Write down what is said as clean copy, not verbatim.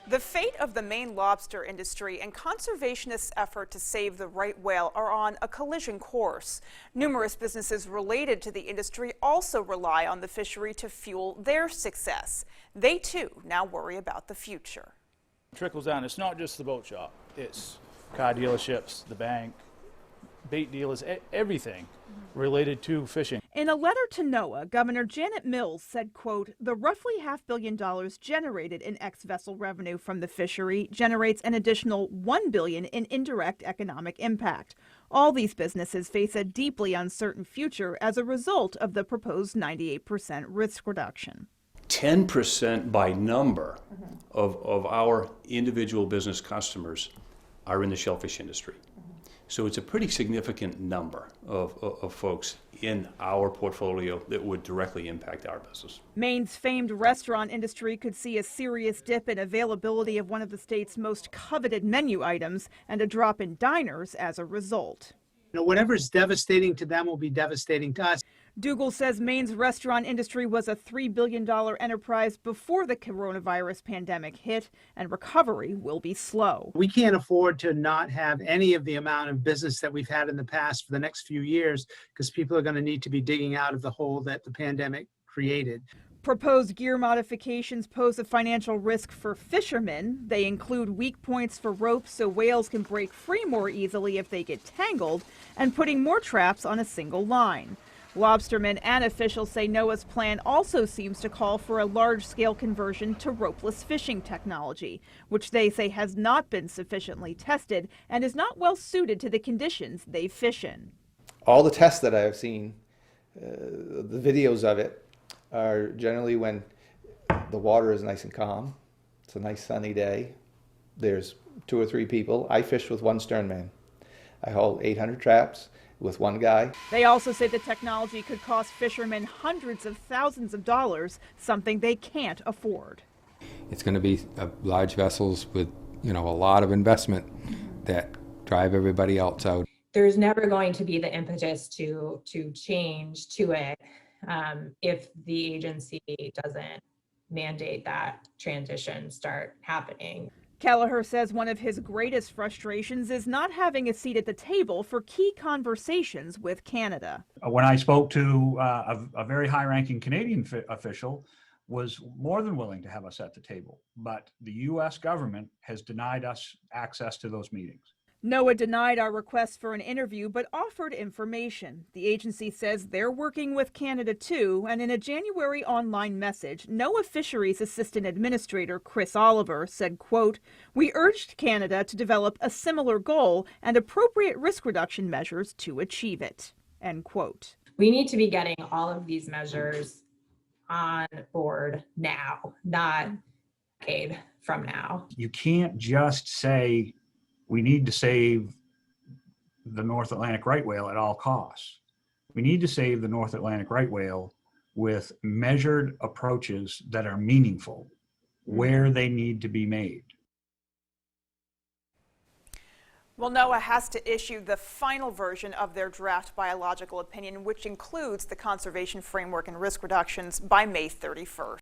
The fate of the Maine lobster industry and conservationists' effort to save the right whale are on a collision course. Numerous businesses related to the industry also rely on the fishery to fuel their success. They too now worry about the future. It trickles down. It's not just the boat shop. It's car dealerships, the bank, bait dealers, everything related to fishing. In a letter to NOAA, Governor Janet Mills said, quote, "The roughly $500 million generated in ex-vessel revenue from the fishery generates an additional $1 billion in indirect economic impact. All these businesses face a deeply uncertain future as a result of the proposed 98% risk reduction." 10% by number of our individual business customers are in the shellfish industry. So it's a pretty significant number of folks in our portfolio that would directly impact our business. Maine's famed restaurant industry could see a serious dip in availability of one of the state's most coveted menu items and a drop in diners as a result. Whatever's devastating to them will be devastating to us. Dougal says Maine's restaurant industry was a $3 billion enterprise before the coronavirus pandemic hit, and recovery will be slow. We can't afford to not have any of the amount of business that we've had in the past for the next few years, because people are going to need to be digging out of the hole that the pandemic created. Proposed gear modifications pose a financial risk for fishermen. They include weak points for ropes so whales can break free more easily if they get tangled, and putting more traps on a single line. Lobstermen and officials say NOAA's plan also seems to call for a large-scale conversion to ropeless fishing technology, which they say has not been sufficiently tested and is not well suited to the conditions they fish in. All the tests that I have seen, the videos of it, are generally when the water is nice and calm. It's a nice sunny day. There's 2 or 3 people. I fish with one sternman. I haul 800 traps with one guy. They also say the technology could cost fishermen hundreds of thousands of dollars, something they can't afford. It's going to be large vessels with, a lot of investment that drive everybody else out. There's never going to be the impetus to change to it if the agency doesn't mandate that transition start happening. Kelleher says one of his greatest frustrations is not having a seat at the table for key conversations with Canada. When I spoke to a very high-ranking Canadian official, was more than willing to have us at the table, but the U.S. government has denied us access to those meetings. NOAA denied our request for an interview but offered information. The agency says they're working with Canada too, and in a January online message, NOAA Fisheries Assistant Administrator Chris Oliver said, quote, "We urged Canada to develop a similar goal and appropriate risk reduction measures to achieve it," end quote. We need to be getting all of these measures on board now, not a decade from now. You can't just say, we need to save the North Atlantic right whale at all costs. We need to save the North Atlantic right whale with measured approaches that are meaningful where they need to be made. Well, NOAA has to issue the final version of their draft biological opinion, which includes the conservation framework and risk reductions, by May 31st.